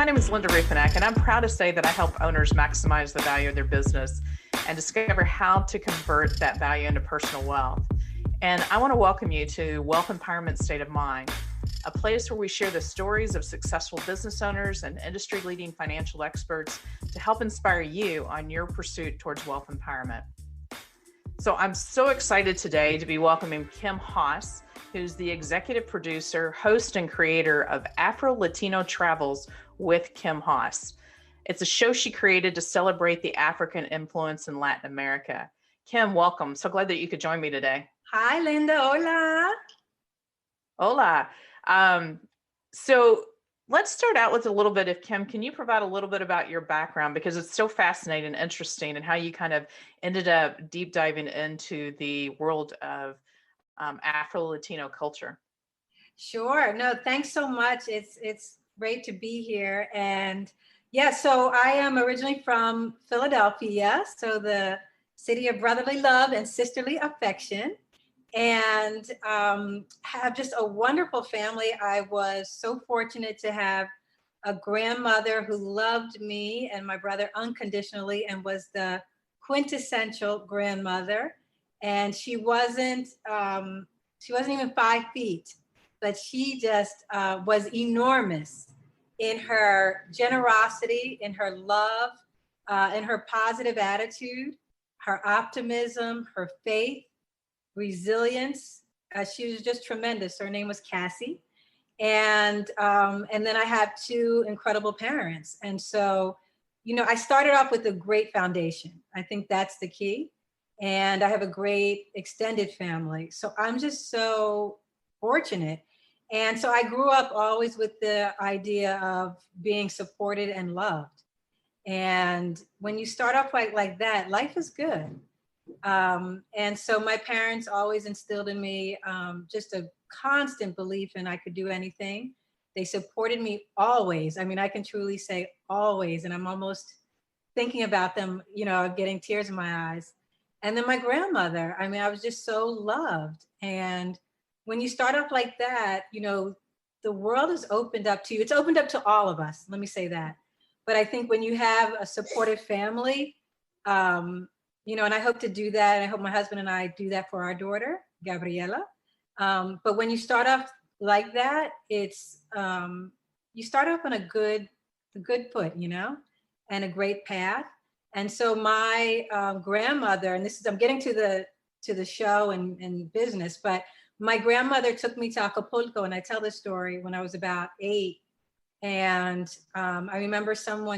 my name is Linda Rufinek, and I'm proud to say that I help owners maximize the value of their business and discover how to convert that value into personal wealth. And I want to welcome you to Wealth Empowerment State of Mind, a place where we share the stories of successful business owners and industry-leading financial experts to help inspire you on your pursuit towards wealth empowerment. So I'm so excited today to be welcoming Kim Haas, who's the executive producer, host, and creator of Afro Latino Travels with Kim Haas. It's a show she created to celebrate the African influence in Latin America. Kim, welcome. So glad that you could join me today. Hi, Linda. Hola. Hola. So let's start out with a little bit of Kim. Can you provide a little bit about your background? Because it's so fascinating and interesting, and how you kind of ended up deep diving into the world of Afro-Latino culture. Sure. No, thanks so much. It's great to be here. And yeah, so I am originally from Philadelphia, so the city of brotherly love and sisterly affection, and have just a wonderful family. I was so fortunate to have a grandmother who loved me and my brother unconditionally and was the quintessential grandmother. And she wasn't even 5 feet, but she just was enormous in her generosity, in her love, in her positive attitude, her optimism, her faith, resilience. She was just tremendous. Her name was Cassie. And then I have 2 incredible parents. And so, I started off with a great foundation. I think that's the key. And I have a great extended family. So I'm just so fortunate. And so I grew up always with the idea of being supported and loved. And when you start off like that, life is good. And so my parents always instilled in me just a constant belief in I could do anything. They supported me always. I mean, I can truly say always. And I'm almost thinking about them, getting tears in my eyes. And then my grandmother, I mean, I was just so loved. And when you start off like that, the world is opened up to you. It's opened up to all of us. Let me say that. But I think when you have a supportive family, and I hope to do that. And I hope my husband and I do that for our daughter, Gabriela. But when you start off like that, it's, you start off on a good foot, and a great path. And so my grandmother, and I'm getting to the show and business, but my grandmother took me to Acapulco, and I tell this story when I was about 8. And I remember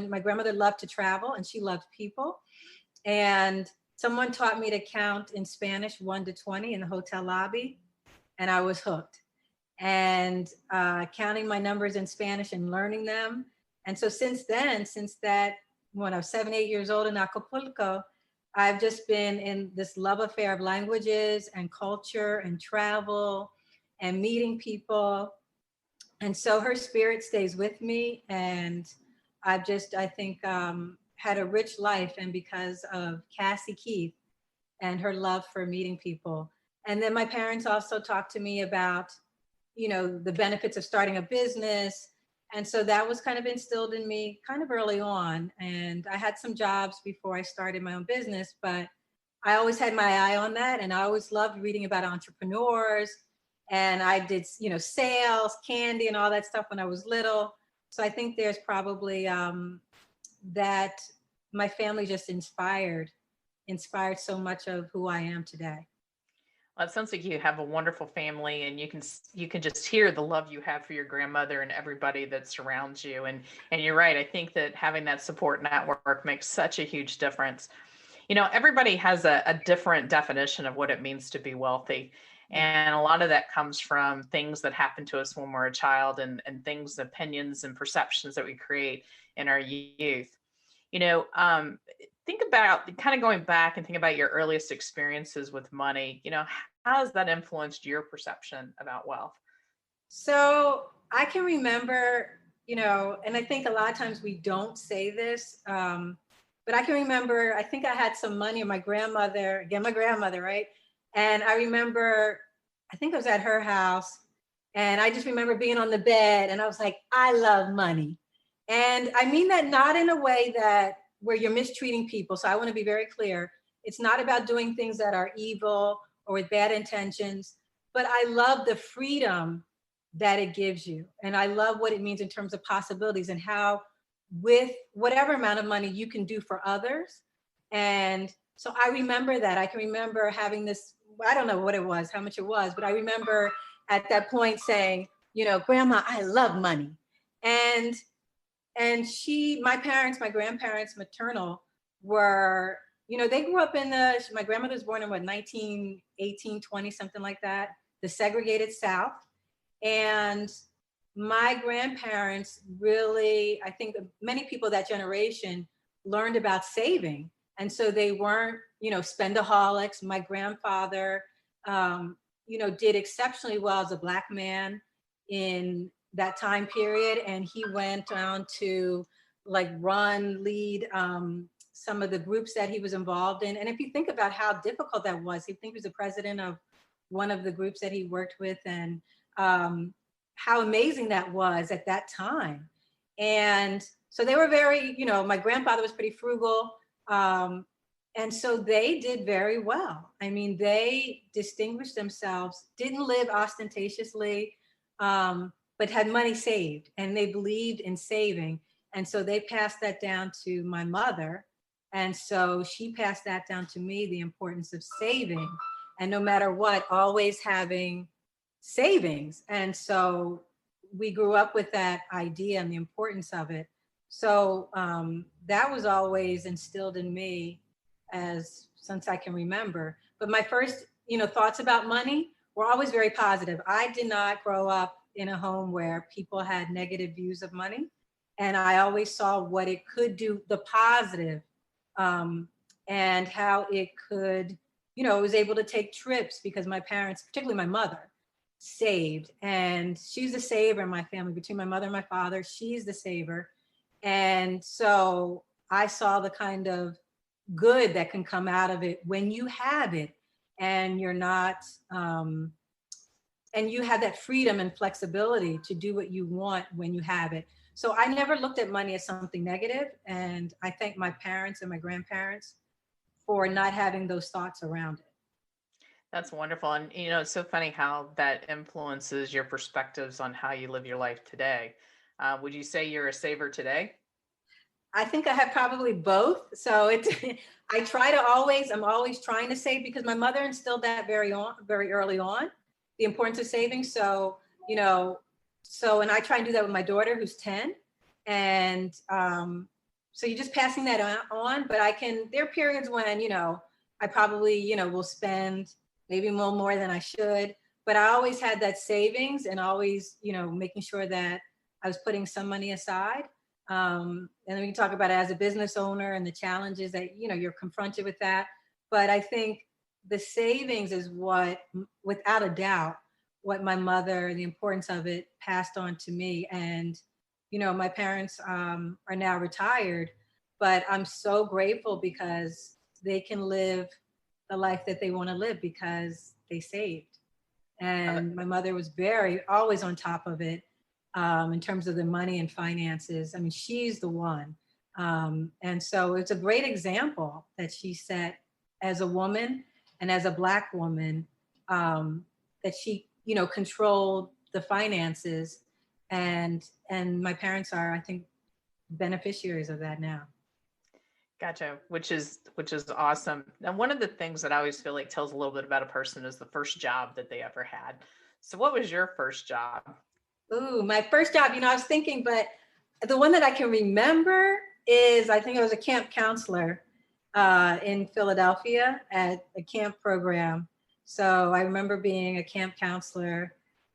my grandmother loved to travel, and she loved people. And someone taught me to count in Spanish 1 to 20 in the hotel lobby, and I was hooked. And counting my numbers in Spanish and learning them. And so since that, when I was 7, 8 years old in Acapulco, I've just been in this love affair of languages and culture and travel and meeting people. And so her spirit stays with me. And I think, had a rich life, and because of Cassie Keith and her love for meeting people. And then my parents also talked to me about, the benefits of starting a business. And so that was kind of instilled in me kind of early on. And I had some jobs before I started my own business, but I always had my eye on that. And I always loved reading about entrepreneurs. And I did, sales, candy, and all that stuff when I was little. So I think there's probably that my family just inspired so much of who I am today. Well, it sounds like you have a wonderful family, and you can just hear the love you have for your grandmother and everybody that surrounds you. And you're right. I think that having that support network makes such a huge difference. Everybody has a different definition of what it means to be wealthy. And a lot of that comes from things that happen to us when we're a child, and things, opinions, and perceptions that we create in our youth. Think about kind of going back and think about your earliest experiences with money. How has that influenced your perception about wealth? So I can remember, and I think a lot of times we don't say this, but I can remember, I think I had some money, my grandmother, right? And I remember, I think I was at her house, and I just remember being on the bed, and I was like, I love money. And I mean that not in a way that where you're mistreating people. So I want to be very clear. It's not about doing things that are evil or with bad intentions, but I love the freedom that it gives you. And I love what it means in terms of possibilities and how with whatever amount of money you can do for others. And so I remember that. I can remember having this, I don't know what it was, how much it was, but I remember at that point saying, you know, Grandma, I love money. And my parents, my grandparents, maternal, were, you know, they grew up in my grandmother was born in what, 1918, 20, something like that, the segregated South. And my grandparents really, I think many people that generation learned about saving. And so they weren't, you know, spendaholics. My grandfather, you know, did exceptionally well as a Black man in that time period. And he went on to like lead some of the groups that he was involved in. And if you think about how difficult that was, I think he was the president of one of the groups that he worked with, and how amazing that was at that time. And so they were very, you know, my grandfather was pretty frugal. And so they did very well. I mean, they distinguished themselves, didn't live ostentatiously, but had money saved, and they believed in saving. And so they passed that down to my mother. And so she passed that down to me, the importance of saving. And no matter what, always having savings. And so we grew up with that idea and the importance of it. So that was always instilled in me since I can remember. But my first, you know, thoughts about money were always very positive. I did not grow up in a home where people had negative views of money. And I always saw what it could do, the positive, and how it could, you know, I was able to take trips because my parents, particularly my mother, saved. And she's the saver in my family. Between my mother and my father, she's the saver. And so I saw the kind of good that can come out of it when you have it, and you're not, and you have that freedom and flexibility to do what you want when you have it. So I never looked at money as something negative. And I thank my parents and my grandparents for not having those thoughts around it. That's wonderful. And, you know, it's so funny how that influences your perspectives on how you live your life today. Would you say you're a saver today? I think I have probably both. So I'm always trying to save because my mother instilled that very early on, the importance of saving. So, you know, and I try and do that with my daughter who's 10. And so you're just passing that on, but there are periods when, you know, I probably, you know, will spend maybe more than I should, but I always had that savings and always, you know, making sure that I was putting some money aside. And then we can talk about it as a business owner and the challenges that, you know, you're confronted with that. But I think the savings is what, without a doubt, what my mother, the importance of it passed on to me. And, you know, my parents are now retired, but I'm so grateful because they can live the life that they want to live because they saved. And my mother was always on top of it. In terms of the money and finances. I mean, she's the one. And so it's a great example that she set as a woman and as a Black woman, that she, you know, controlled the finances. And my parents are, I think, beneficiaries of that now. Gotcha, which is awesome. Now, one of the things that I always feel like tells a little bit about a person is the first job that they ever had. So what was your first job? Ooh, my first job, you know, I was thinking, but the one that I can remember is, I think I was a camp counselor in Philadelphia at a camp program. So I remember being a camp counselor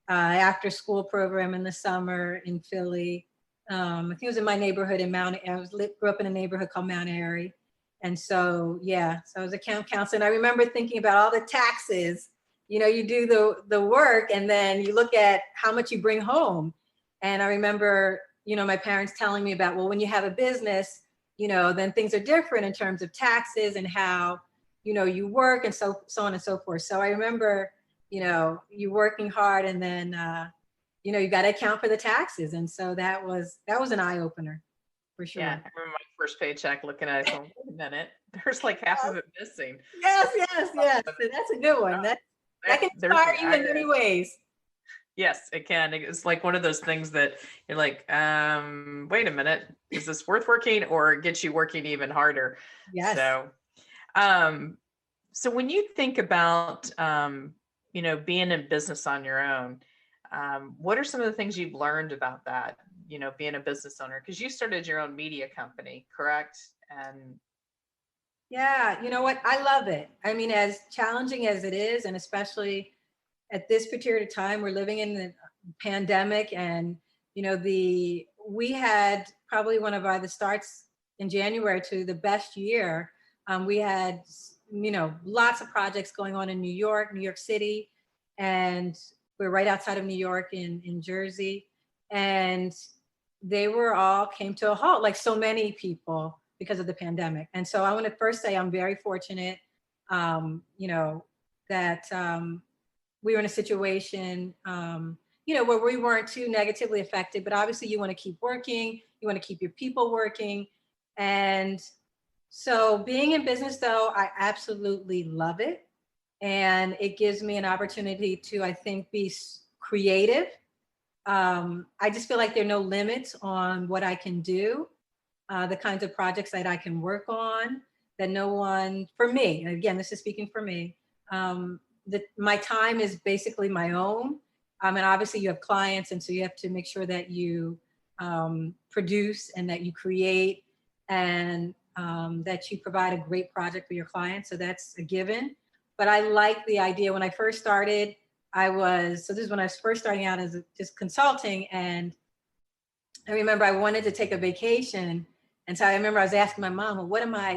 after school program in the summer in Philly. I think it was in my neighborhood in grew up in a neighborhood called Mount Airy. And so, yeah, so I was a camp counselor. And I remember thinking about all the taxes. You know, you do the work and then you look at how much you bring home. And I remember, you know, my parents telling me about, well, when you have a business, you know, then things are different in terms of taxes and how, you know, you work and so on and so forth. So I remember, you know, you working hard and then, you got to account for the taxes. And so that was an eye opener for sure. Yeah, I remember my first paycheck looking at it going, wait a minute, there's like half of it missing. Yes. So that's a good one. That can inspire you in many ways. Yes, it can. It's like one of those things that you're like, wait a minute, is this worth working, or get you working even harder? Yes. So when you think about, being in business on your own, what are some of the things you've learned about that, being a business owner? Because you started your own media company, correct? And yeah, you know what? I love it. I mean, as challenging as it is, and especially at this particular time, we're living in the pandemic, and we had probably one of the starts in January to the best year. We had lots of projects going on in New York City, and we're right outside of New York in Jersey, and they were all came to a halt, like so many people, because of the pandemic. And so I want to first say I'm very fortunate, that we were in a situation, where we weren't too negatively affected, but obviously you want to keep working, you want to keep your people working. And so being in business, though, I absolutely love it. And it gives me an opportunity to, I think, be creative. I just feel like there are no limits on what I can do, the kinds of projects that I can work on, that no one, for me, and again, this is speaking for me, my time is basically my own. And obviously you have clients, and so you have to make sure that you produce and that you create, and that you provide a great project for your clients. So that's a given. But I like the idea. When I first started, this is when I was first starting out as just consulting. And I remember I wanted to take a vacation. And so I remember I was asking my mom, well, what am I,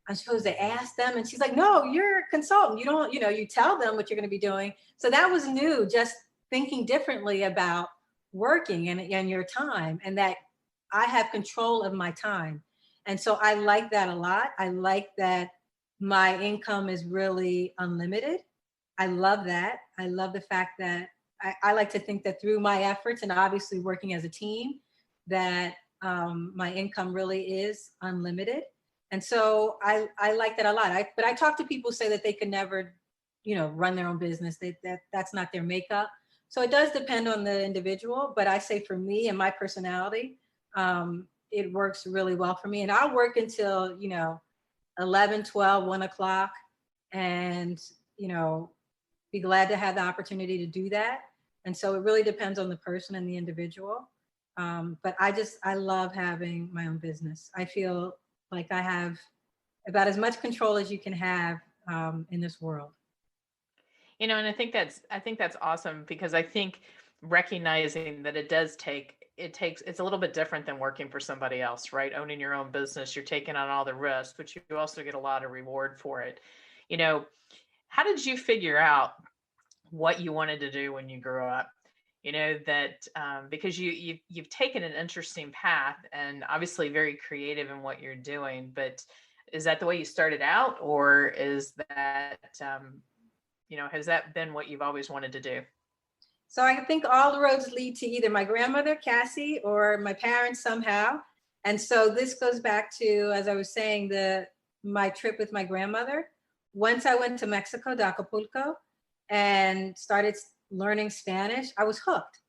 I'm supposed to ask them? And she's like, no, you're a consultant. You don't, you tell them what you're going to be doing. So that was new, just thinking differently about working and your time, and that I have control of my time. And so I like that a lot. I like that my income is really unlimited. I love that. I love the fact that I like to think that through my efforts, and obviously working as a team, that my income really is unlimited. And so I like that a lot. But I talk to people who say that they could never, run their own business. That's not their makeup. So it does depend on the individual. But I say for me and my personality, it works really well for me. And I'll work until, 11, 12, 1 o'clock, and, be glad to have the opportunity to do that. And so it really depends on the person and the individual. But I love having my own business. I feel like I have about as much control as you can have in this world. And I think that's awesome, because I think recognizing that it's a little bit different than working for somebody else, right? Owning your own business, you're taking on all the risks, but you also get a lot of reward for it. How did you figure out what you wanted to do when you grew up? That because you've taken an interesting path, and obviously very creative in what you're doing, but is that the way you started out, or is that, has that been what you've always wanted to do? So I think all the roads lead to either my grandmother, Cassie, or my parents somehow. And so this goes back to, as I was saying, my trip with my grandmother. Once I went to Mexico, to Acapulco, and started learning Spanish, I was hooked.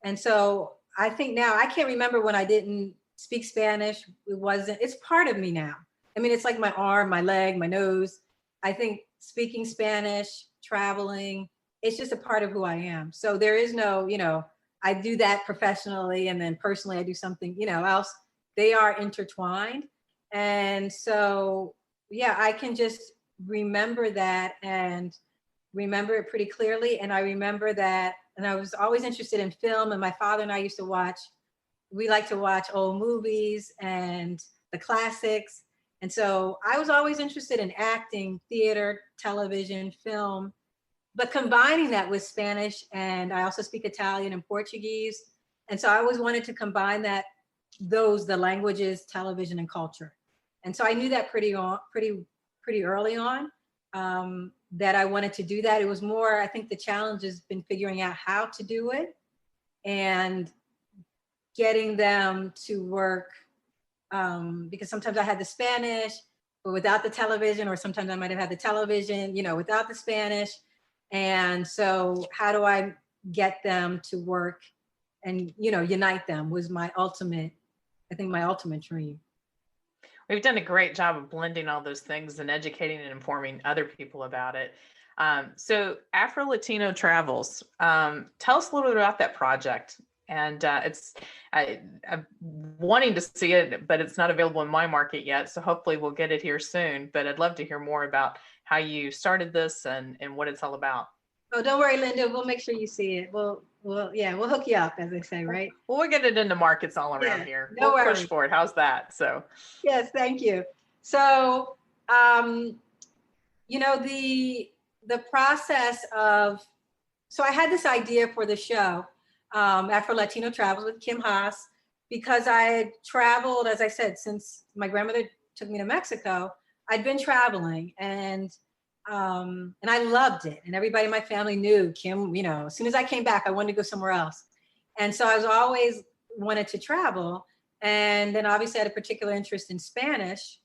And so I think now, I can't remember when I didn't speak Spanish. It's part of me now. I mean, it's like my arm, my leg, my nose. I think speaking Spanish, traveling, it's just a part of who I am. So there is no, I do that professionally, and then personally I do something, else. They are intertwined. And so, yeah, I can just remember that and remember it pretty clearly. And I remember that, and I was always interested in film, and my father and I used to we like to watch old movies and the classics. And so I was always interested in acting, theater, television, film, but combining that with Spanish, and I also speak Italian and Portuguese. And so I always wanted to combine the languages, television, and culture. And so I knew that pretty early on, that I wanted to do that. It was more, I think the challenge has been figuring out how to do it. and getting them to work, because sometimes I had the Spanish, but without the television, or sometimes I might have had the television, without the Spanish. And so how do I get them to work and, unite them was my ultimate dream. We've done a great job of blending all those things and educating and informing other people about it. So Afro Latino Travels, tell us a little bit about that project. And I'm wanting to see it, but it's not available in my market yet. So hopefully we'll get it here soon. But I'd love to hear more about how you started this and what it's all about. Oh, don't worry, Linda. We'll make sure you see it. We'll hook you up, as they say, right? We'll get it into markets all around here. No we'll worries. Push for it. How's that? So. Yes, thank you. So, the process of, so I had this idea for the show, Afro Latino Travels with Kim Haas, because I had traveled, as I said, since my grandmother took me to Mexico. I'd been traveling, and I loved it. And everybody in my family knew Kim, as soon as I came back, I wanted to go somewhere else. And so I was always wanted to travel. And then obviously I had a particular interest in Spanish.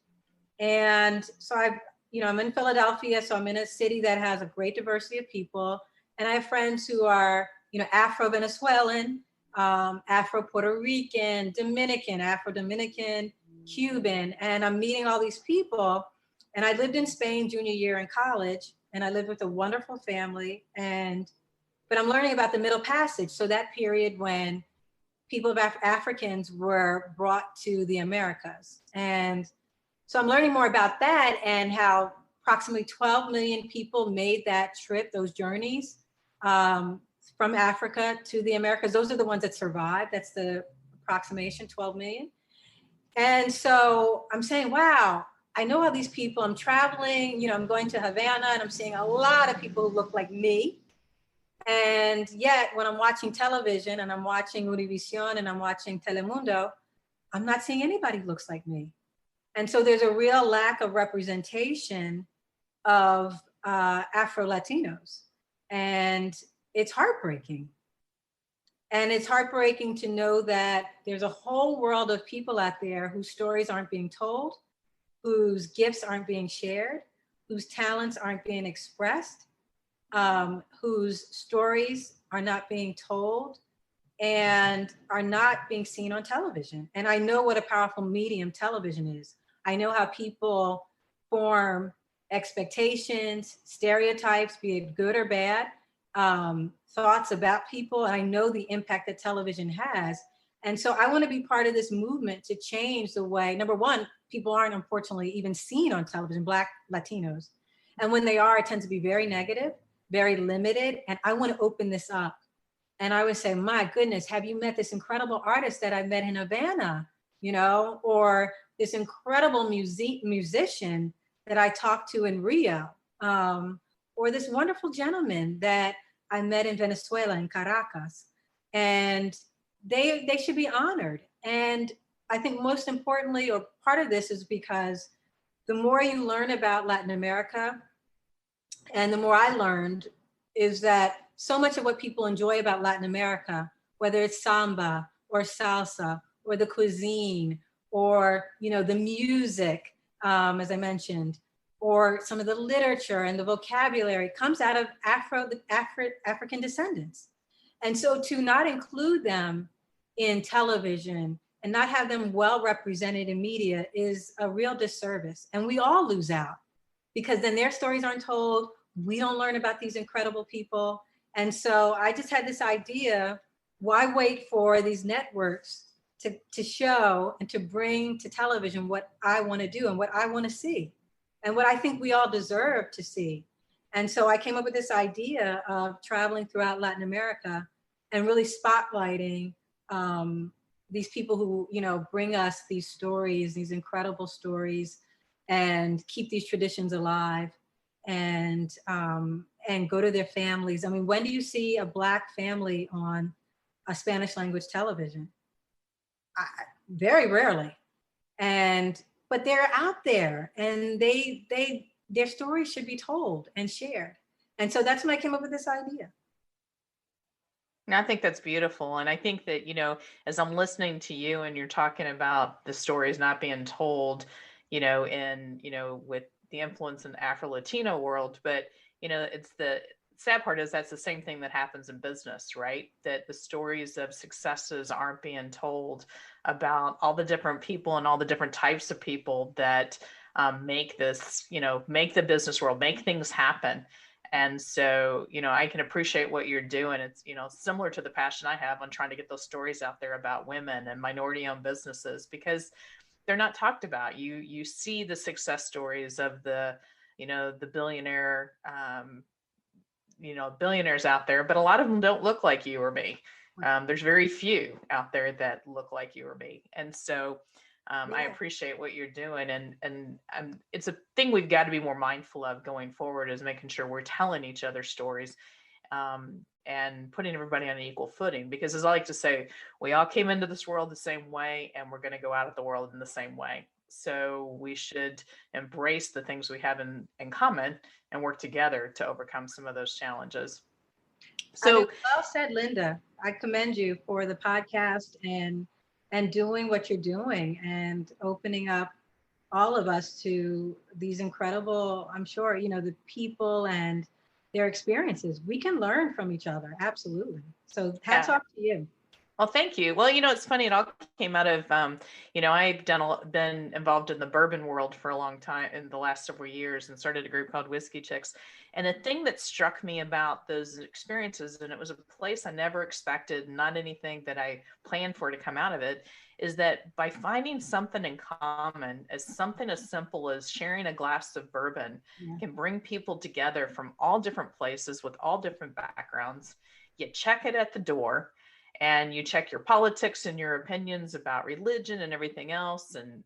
And so I'm in Philadelphia, so I'm in a city that has a great diversity of people. And I have friends who are, Afro-Venezuelan, Afro-Puerto Rican, Dominican, Afro-Dominican, Cuban. And I'm meeting all these people. And I lived in Spain junior year in college, and I lived with a wonderful family. But I'm learning about the Middle Passage. So that period when people of Africans were brought to the Americas. And so I'm learning more about that and how approximately 12 million people made that trip, those journeys from Africa to the Americas. Those are the ones that survived. That's the approximation, 12 million. And so I'm saying, wow, I know all these people. I'm traveling, I'm going to Havana, and I'm seeing a lot of people who look like me. And yet when I'm watching television and I'm watching Univision and I'm watching Telemundo, I'm not seeing anybody who looks like me. And so there's a real lack of representation of Afro-Latinos. And it's heartbreaking. And it's heartbreaking to know that there's a whole world of people out there whose stories aren't being told, whose gifts aren't being shared, whose talents aren't being expressed, whose stories are not being told and are not being seen on television. And I know what a powerful medium television is. I know how people form expectations, stereotypes, be it good or bad, thoughts about people. And I know the impact that television has. And so I want to be part of this movement to change the way, number one, people aren't unfortunately even seen on television, Black Latinos. And when they are, it tends to be very negative, very limited. And I want to open this up. And I would say, my goodness, have you met this incredible artist that I met in Havana, or this incredible musician that I talked to in Rio, or this wonderful gentleman that I met in Venezuela, in Caracas. And they should be honored. And I think most importantly, or part of this is because the more you learn about Latin America, and the more I learned, is that so much of what people enjoy about Latin America, whether it's samba or salsa or the cuisine or the music, as I mentioned, or some of the literature and the vocabulary, comes out of African descendants. And so to not include them in television and not have them well represented in media is a real disservice. And we all lose out because then their stories aren't told. We don't learn about these incredible people. And so I just had this idea, why wait for these networks to show and to bring to television what I want to do and what I want to see and what I think we all deserve to see. And so I came up with this idea of traveling throughout Latin America and really spotlighting these people who, bring us these stories, these incredible stories, and keep these traditions alive, and go to their families. I mean, when do you see a Black family on a Spanish language television? Very rarely. But they're out there, and their stories should be told and shared. And so that's when I came up with this idea. And I think that's beautiful. And I think that, as I'm listening to you and you're talking about the stories not being told, with the influence in the Afro Latino world, but, it's the sad part is that's the same thing that happens in business, right? That the stories of successes aren't being told about all the different people and all the different types of people that make this, make the business world, make things happen. And so, I can appreciate what you're doing. It's, similar to the passion I have on trying to get those stories out there about women and minority owned businesses, because they're not talked about. You see the success stories of the billionaire, billionaires out there, but a lot of them don't look like you or me. There's very few out there that look like you or me. And so, I appreciate what you're doing, and it's a thing we've got to be more mindful of going forward, is making sure we're telling each other stories, and putting everybody on an equal footing. Because as I like to say, we all came into this world the same way, and we're going to go out of the world in the same way. So we should embrace the things we have in common and work together to overcome some of those challenges. So well said, Linda. I commend you for the podcast and doing what you're doing and opening up all of us to these incredible, I'm sure, the people and their experiences. We can learn from each other. Absolutely. So hats off to you. Well, thank you. Well, it's funny. It all came out of, I've been involved in the bourbon world for a long time in the last several years, and started a group called Whiskey Chicks. And the thing that struck me about those experiences, and it was a place I never expected, not anything that I planned for to come out of it, is that by finding something in common, as something as simple as sharing a glass of bourbon, can bring people together from all different places with all different backgrounds. You check it at the door, and you check your politics and your opinions about religion and everything else, and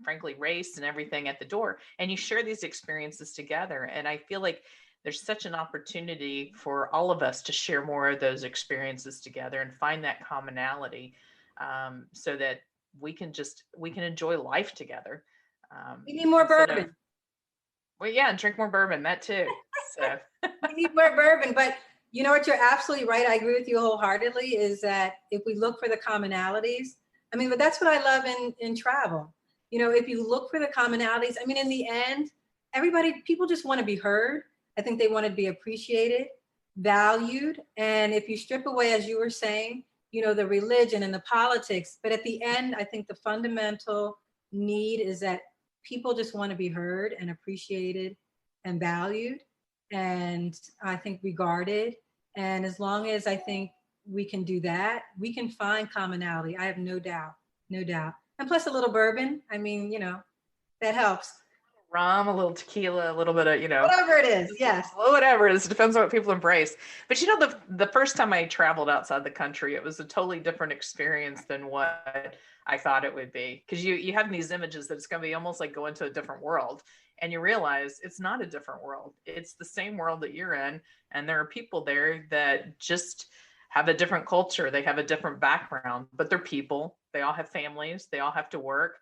frankly race and everything at the door, and you share these experiences together. And I feel like there's such an opportunity for all of us to share more of those experiences together and find that commonality, so that we can enjoy life together. We need more bourbon. Well, yeah, and drink more bourbon, that too. So we need more bourbon. But you know what? You're absolutely right. I agree with you wholeheartedly, is that if we look for the commonalities, but that's what I love in travel. If you look for the commonalities, in the end, people just want to be heard. I think they want to be appreciated, valued. And if you strip away, as you were saying, the religion and the politics, but at the end, I think the fundamental need is that people just want to be heard and appreciated and valued, and I think regarded. And as long as I think we can do that, we can find commonality. I have no doubt. And plus a little bourbon, that helps. Rum, a little tequila, a little bit of, whatever it is. Yes. Whatever it is. It depends on what people embrace. But the first time I traveled outside the country, it was a totally different experience than what I thought it would be. Because you have these images that it's going to be almost like going to a different world. And you realize it's not a different world. It's the same world that you're in. And there are people there that just have a different culture. They have a different background, but they're people. They all have families. They all have to work.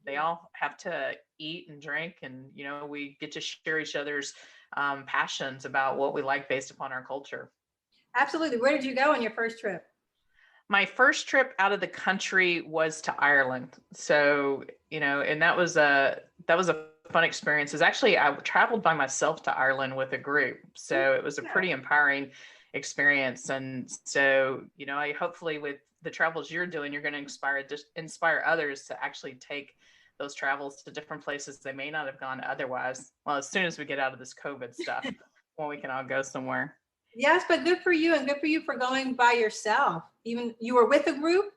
They all have to eat and drink, and we get to share each other's passions about what we like based upon our culture. Absolutely. Where did you go on your first trip? My first trip out of the country was to Ireland. So, and that was a fun experience. It's actually, I traveled by myself to Ireland with a group. So it was a pretty empowering experience. And so, I hopefully with the travels you're doing, you're going to inspire others to actually take those travels to different places they may not have gone otherwise. Well, as soon as we get out of this COVID stuff, when we can all go somewhere. Yes, but good for you, and good for you for going by yourself. Even you were with a group?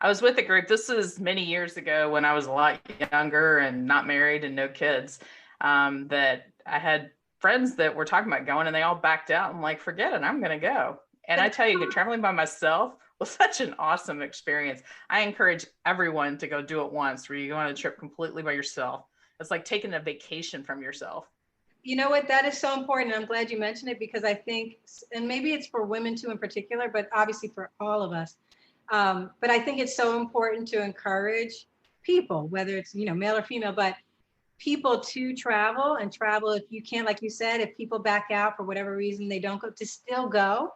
I was with a group. This is many years ago when I was a lot younger and not married and no kids, that I had friends that were talking about going, and they all backed out. I'm like, forget it, I'm going to go. And I tell you, traveling by myself was such an awesome experience. I encourage everyone to go do it once, where you go on a trip completely by yourself. It's like taking a vacation from yourself. You know what? That is so important. I'm glad you mentioned it, because I think, and maybe it's for women too in particular, but obviously for all of us. But I think it's so important to encourage people, whether it's, male or female, but people to travel if you can, like you said, if people back out for whatever reason, they don't go, to still go.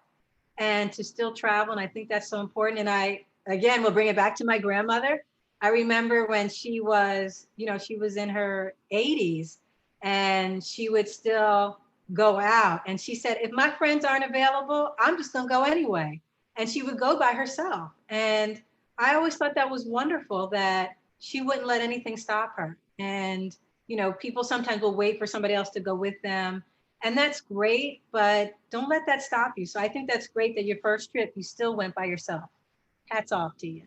and to still travel. And I think that's so important. And I, again, will bring it back to my grandmother. I remember when she was, she was in her 80s and she would still go out. And she said, if my friends aren't available, I'm just going to go anyway. And she would go by herself. And I always thought that was wonderful that she wouldn't let anything stop her. And, people sometimes will wait for somebody else to go with them. And that's great, but don't let that stop you. So I think that's great that your first trip, you still went by yourself. Hats off to you.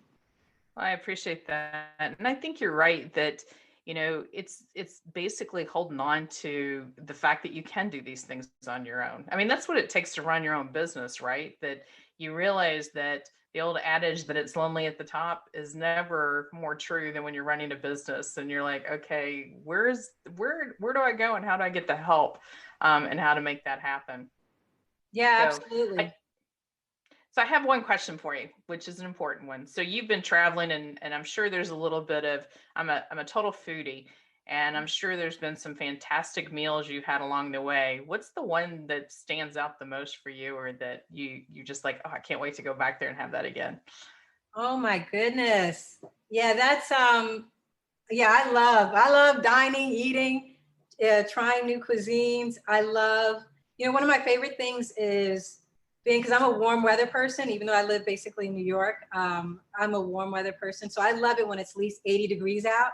Well, I appreciate that. And I think you're right that, it's basically holding on to the fact that you can do these things on your own. I mean, that's what it takes to run your own business, right? That you realize that the old adage that it's lonely at the top is never more true than when you're running a business and you're like, okay, where do I go and how do I get the help, and how to make that happen? Yeah, So absolutely. So I have one question for you, which is an important one. So you've been traveling and I'm sure there's a little bit of, I'm a total foodie and I'm sure there's been some fantastic meals you had along the way. What's the one that stands out the most for you or that you just like, oh, I can't wait to go back there and have that again? Oh my goodness. Yeah, that's yeah, I love dining, eating, trying new cuisines. I love, one of my favorite things is being, because I'm a warm weather person, even though I live basically in New York. I'm a warm weather person. So I love it when it's at least 80 degrees out.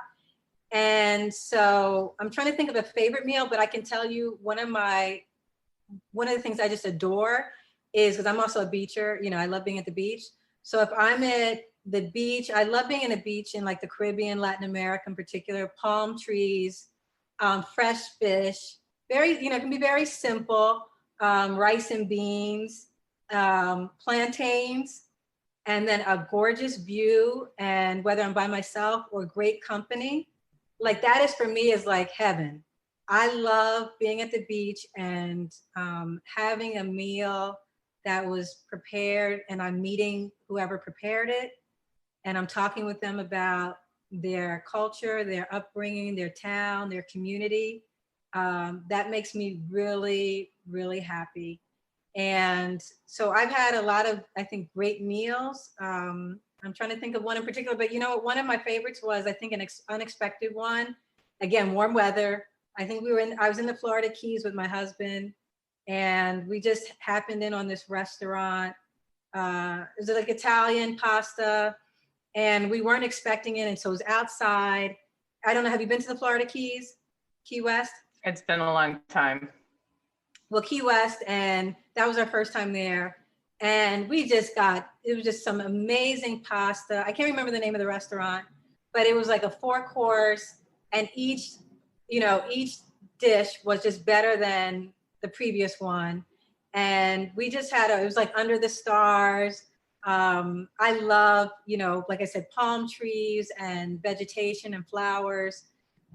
And so I'm trying to think of a favorite meal, but I can tell you one of the things I just adore is because I'm also a beacher, I love being at the beach. So if I'm at the beach, I love being in a beach in like the Caribbean, Latin America in particular, palm trees, fresh fish, very, it can be very simple, rice and beans, plantains, and then a gorgeous view. And whether I'm by myself or great company, like that is for me is like heaven. I love being at the beach and having a meal that was prepared, and I'm meeting whoever prepared it, and I'm talking with them about their culture, their upbringing, their town, their community. That makes me really, really happy. And so I've had a lot of, I think, great meals. I'm trying to think of one in particular, but one of my favorites was, I think, an unexpected one. Again, warm weather. I think I was in the Florida Keys with my husband, and we just happened in on this restaurant. It was like Italian pasta, and we weren't expecting it. And so it was outside. I don't know. Have you been to the Florida Keys, Key West? It's been a long time. Well, Key West, and that was our first time there. And it was just some amazing pasta. I can't remember the name of the restaurant, but it was like a 4-course, and each dish was just better than the previous one. And we just it was like under the stars. I love, like I said, palm trees and vegetation and flowers.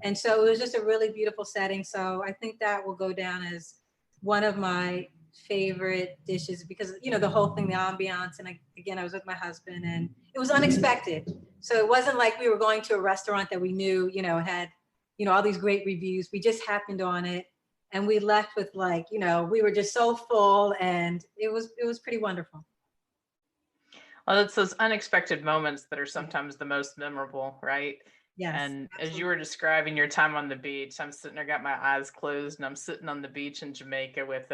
And so it was just a really beautiful setting. So I think that will go down as one of my favorite dishes because, the whole thing, the ambiance. And again, I was with my husband and it was unexpected. So it wasn't like we were going to a restaurant that we knew, had, all these great reviews. We just happened on it and we left with we were just so full, and it was pretty wonderful. Well, it's those unexpected moments that are sometimes the most memorable, right? Yes. And Absolutely. as you were describing your time on the beach, I'm sitting there, got my eyes closed, and I'm sitting on the beach in Jamaica with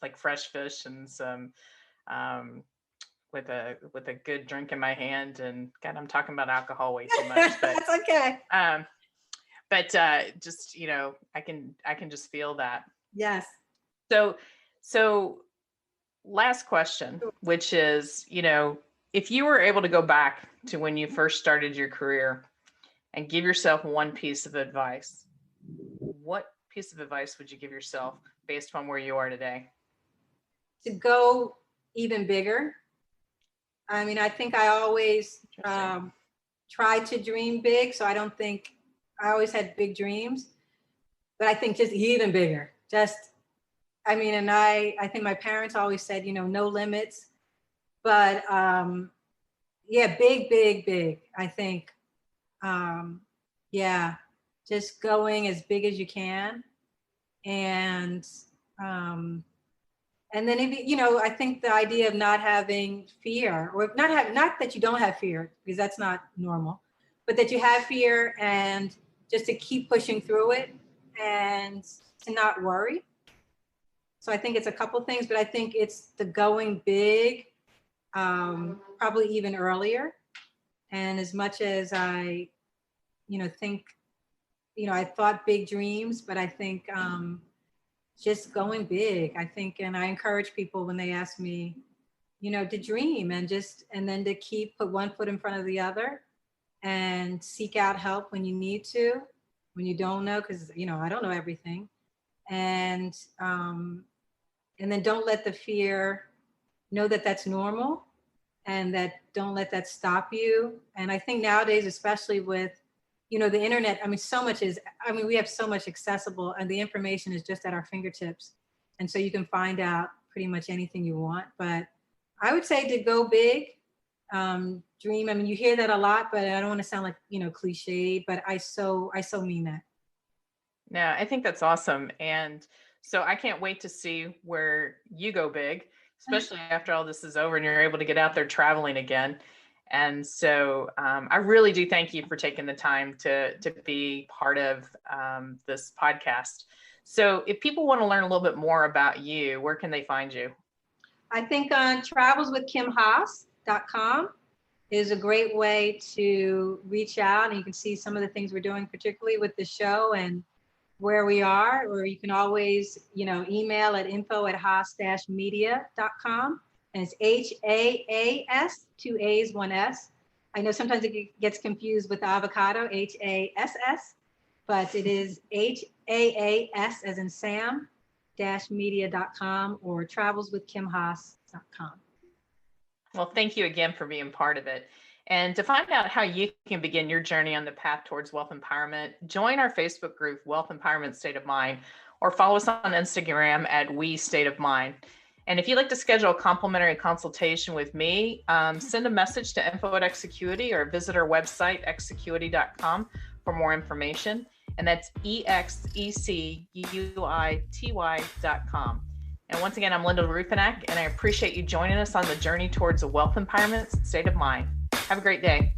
like fresh fish and some with a good drink in my hand. And God, I'm talking about alcohol way too much, but That's okay. Just I can just feel that. Yes. So last question, which is, if you were able to go back to when you first started your career and give yourself one piece of advice, what piece of advice would you give yourself based on where you are today? To go even bigger. I mean, I think I always tried to dream big. So I don't think I always had big dreams, but I think just even bigger. And I think my parents always said, no limits, but yeah, big, big, big. I think, yeah, just going as big as you can, and And then, if, you know, I think the idea of not having fear, or not that you don't have fear, because that's not normal, but that you have fear, and just to keep pushing through it and to not worry. So I think it's a couple things, but I think it's the going big, probably even earlier. And as much as I, you know, think, you know, I thought big dreams, but I think just going big, I think, and I encourage people when they ask me, you know, to dream, and then to put one foot in front of the other, and seek out help when you need to, when you don't know, because, you know, I don't know everything. And then don't let the fear, know that that's normal, and that don't let that stop you. And I think nowadays, especially with, you know, the internet, I mean, we have so much accessible, and the information is just at our fingertips. And so you can find out pretty much anything you want. But I would say to go big, dream. I mean, you hear that a lot, but I don't want to sound like, you know, cliched, but I so mean that. Yeah, I think that's awesome. And so I can't wait to see where you go big, especially after all this is over and you're able to get out there traveling again. And so I really do thank you for taking the time to be part of this podcast. So if people want to learn a little bit more about you, where can they find you? I think on travelswithkimhaas.com is a great way to reach out, and you can see some of the things we're doing, particularly with the show and where we are. Or you can always, you know, email at info@haas-media.com. And it's HAAS, 2 A's, 1 S. I know sometimes it gets confused with avocado, HASS, but it is HAAS as in Sam, -media.com, or travelswithkimhaas.com. Well, thank you again for being part of it. And to find out how you can begin your journey on the path towards wealth empowerment, join our Facebook group, Wealth Empowerment State of Mind, or follow us on Instagram at We State of Mind. And if you'd like to schedule a complimentary consultation with me, send a message to info@Execuity, or visit our website, execuity.com, for more information. And that's EXECUITY.com. And once again, I'm Linda Rufinak, and I appreciate you joining us on the journey towards a wealth empowerment state of mind. Have a great day.